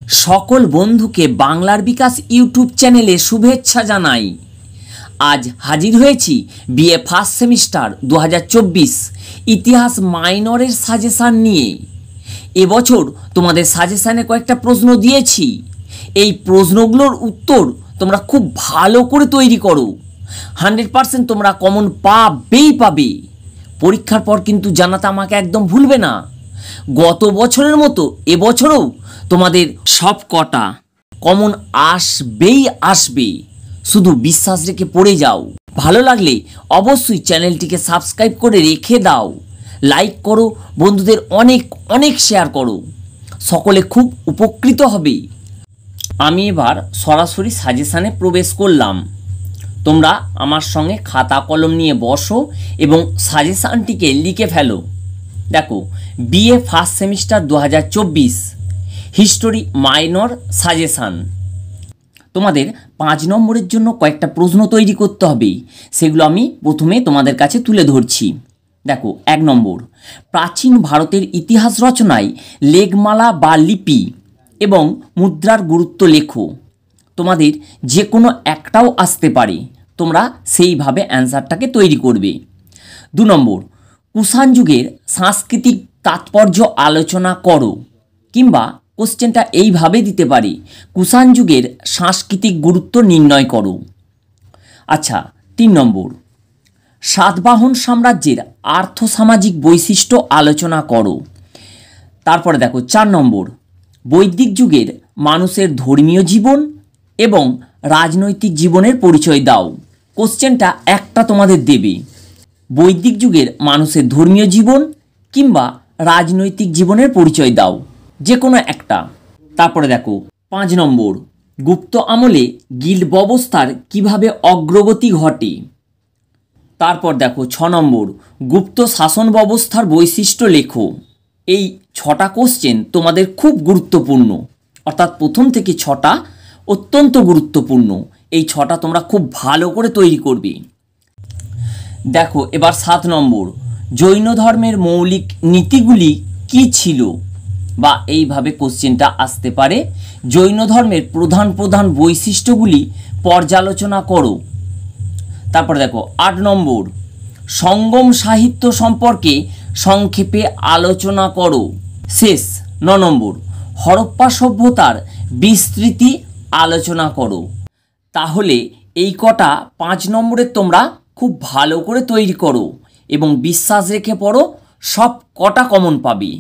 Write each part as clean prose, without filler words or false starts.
সকল বন্ধুকে বাংলার বিকাশ ইউটিউব চ্যানেলে শুভেচ্ছা জানাই। আজ হাজির হয়েছি বিএ ফার্স্ট সেমিস্টার 2024 ইতিহাস মাইনরের সাজেশান নিয়ে। এবছর তোমাদের সাজেশানে কয়েকটা প্রশ্ন দিয়েছি, এই প্রশ্নগুলোর উত্তর তোমরা খুব ভালো করে তৈরি করো। 100% তোমরা কমন পাবে। পরীক্ষার পর কিন্তু জানাতে আমাকে একদম ভুলবে না। গত বছরের মতো এবছরও তোমাদের সব কটা কমন আসবে, শুধু বিশ্বাস রেখে পড়ে যাও। ভালো লাগলে অবশ্যই চ্যানেলটিকে সাবস্ক্রাইব করে রেখে দাও, লাইক করো, বন্ধুদের অনেক শেয়ার করো, সকলে খুব উপকৃত হবে। আমি এবার সরাসরি সাজেশানে প্রবেশ করলাম। তোমরা আমার সঙ্গে খাতা কলম নিয়ে বসো এবং সাজেশানটিকে লিখে ফেলো। দেখো, BA first semester 2024 history minor suggestion. তোমাদের 5 নম্বরের জন্য কয়েকটা প্রশ্ন তৈরি করতে হবে, সেগুলো আমি প্রথমে তোমাদের কাছে তুলে ধরছি। দেখো, 1 নম্বর, প্রাচীন ভারতের ইতিহাস রচনায় লেখমালা বা লিপি এবং মুদ্রার গুরুত্ব লেখো। তোমাদের যে কোনো একটাও আসতে পারে, তোমরা সেইভাবে অ্যান্সারটাকে তৈরি করবে। 2 নম্বর, কুষাণ যুগের সাংস্কৃতিক তাৎপর্য আলোচনা করো, কিংবা কোশ্চেনটা এইভাবে দিতে পারে, কুষাণ যুগের সাংস্কৃতিক গুরুত্ব নির্ণয় করো। আচ্ছা, 3 নম্বর, সাতবাহন সাম্রাজ্যের আর্থসামাজিক বৈশিষ্ট্য আলোচনা করো। তারপরে দেখো 4 নম্বর, বৈদিক যুগের মানুষের ধর্মীয় জীবন এবং রাজনৈতিক জীবনের পরিচয় দাও। কোশ্চেনটা একটা তোমাদের দেবে, বৈদিক যুগের মানুষের ধর্মীয় জীবন কিংবা রাজনৈতিক জীবনের পরিচয় দাও, যে কোনো একটা। তারপরে দেখো 5 নম্বর, গুপ্ত আমলে গিল্ড ব্যবস্থার কিভাবে অগ্রগতি ঘটে। তারপর দেখো 6 নম্বর, গুপ্ত শাসন ব্যবস্থার বৈশিষ্ট্য লেখো। এই 6টা কোশ্চেন তোমাদের খুব গুরুত্বপূর্ণ, অর্থাৎ প্রথম থেকে 6টা অত্যন্ত গুরুত্বপূর্ণ। এই 6টা তোমরা খুব ভালো করে তৈরি করবে। দেখো এবার 7 নম্বর, জৈন ধর্মের মৌলিক নীতিগুলি কি ছিল, বা এইভাবে কোশ্চেনটা আসতে পারে, জৈন ধর্মের প্রধান বৈশিষ্ট্যগুলি পর্যালোচনা করো। তারপরে দেখো 8 নম্বর, সঙ্গম সাহিত্য সম্পর্কে সংক্ষেপে আলোচনা করো। শেষ 9 নম্বর, হরপ্পা সভ্যতার বিস্তৃতি আলোচনা করো। তাহলে এই কটা 5 নম্বরের তোমরা খুব ভালো করে তৈরি করো এবং বিশ্বাস রেখে পড়ো, সব কটা কমন পাবে।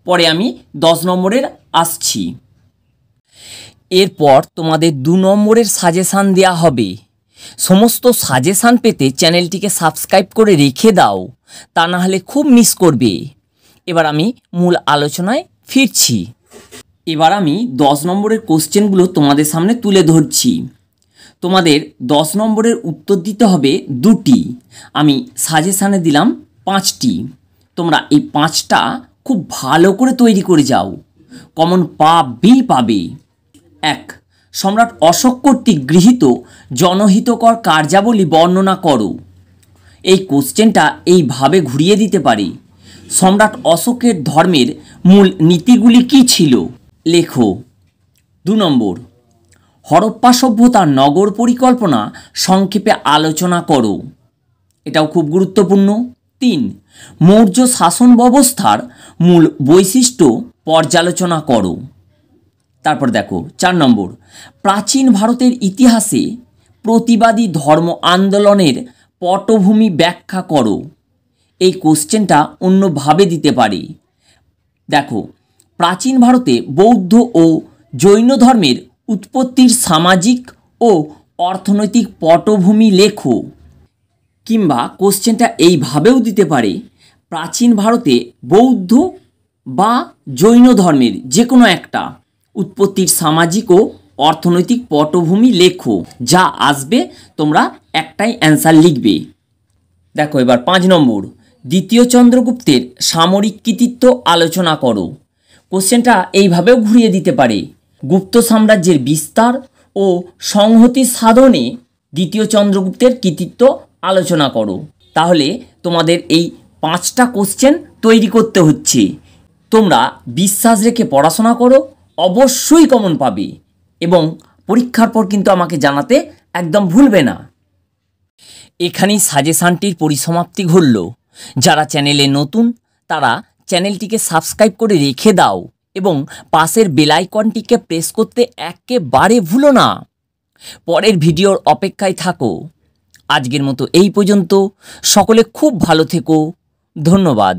পরে আমি 10 নম্বরের আসছি। এরপর তোমাদের 2 নম্বরের সাজেশান দেওয়া হবে। সমস্ত সাজেশান পেতে চ্যানেলটিকে সাবস্ক্রাইব করে রেখে দাও, তা না হলে খুব মিস করবে। এবার আমি মূল আলোচনায় ফিরছি। এবার আমি 10 নম্বরের কোশ্চেনগুলো তোমাদের সামনে তুলে ধরছি। তোমাদের 10 নম্বরের উত্তর দিতে হবে 2টি, আমি সাজেশানে দিলাম 5টি। তোমরা এই 5টা খুব ভালো করে তৈরি করে যাও, কমন পাবে। 1, সম্রাট অশোক কর্তৃক গৃহীত জনহিতকর কার্যাবলী বর্ণনা করো। এই কোশ্চেনটা এইভাবে ঘুরিয়ে দিতে পারে, সম্রাট অশোকের ধর্মের মূল নীতিগুলি কি ছিল, লেখো। 2 নম্বর, হরপ্পা সভ্যতার নগর পরিকল্পনা সংক্ষেপে আলোচনা করো। এটাও খুব গুরুত্বপূর্ণ। 3, মৌর্য শাসন ব্যবস্থার মূল বৈশিষ্ট্য পর্যালোচনা করো। তারপর দেখো 4 নম্বর, প্রাচীন ভারতের ইতিহাসে প্রতিবাদী ধর্ম আন্দোলনের পটভূমি ব্যাখ্যা করো। এই কোশ্চেনটা অন্যভাবে দিতে পারে। দেখো, প্রাচীন ভারতে বৌদ্ধ ও জৈন ধর্মের উৎপত্তির সামাজিক ও অর্থনৈতিক পটভূমি লেখো। কিংবা কোশ্চেনটা এইভাবেও দিতে পারে, প্রাচীন ভারতে বৌদ্ধ বা জৈন ধর্মের যে কোনো একটা উৎপত্তির সামাজিক ও অর্থনৈতিক পটভূমি লেখো। যা আসবে তোমরা একটাই অ্যান্সার লিখবে। দেখো এবার 5 নম্বর, দ্বিতীয় চন্দ্রগুপ্তের সামরিক কৃতিত্ব আলোচনা করো। কোশ্চেনটা এইভাবেও ঘুরিয়ে দিতে পারে, গুপ্ত সাম্রাজ্যের বিস্তার ও সংহতি সাধনে দ্বিতীয় চন্দ্রগুপ্তের কৃতিত্ব আলোচনা করো। তাহলে তোমাদের এই 5টা কোশ্চেন তৈরি করতে হচ্ছে। তোমরা বিশ্বাস রেখে পড়াশোনা করো, অবশ্যই কমন পাবে এবং পরীক্ষার পর কিন্তু আমাকে জানাতে একদম ভুলবে না। এখানেই সাজেশানটির পরিসমাপ্তি ঘটল। যারা চ্যানেলে নতুন তারা চ্যানেলটিকে সাবস্ক্রাইব করে রেখে দাও এবং পাশের বেল আইকনটিকে প্রেস করতে একেবারে ভুলো না। পরের ভিডিওর অপেক্ষায় থাকো। আজকের মতো এই পর্যন্ত। সকলে খুব ভালো থেকো। ধন্যবাদ।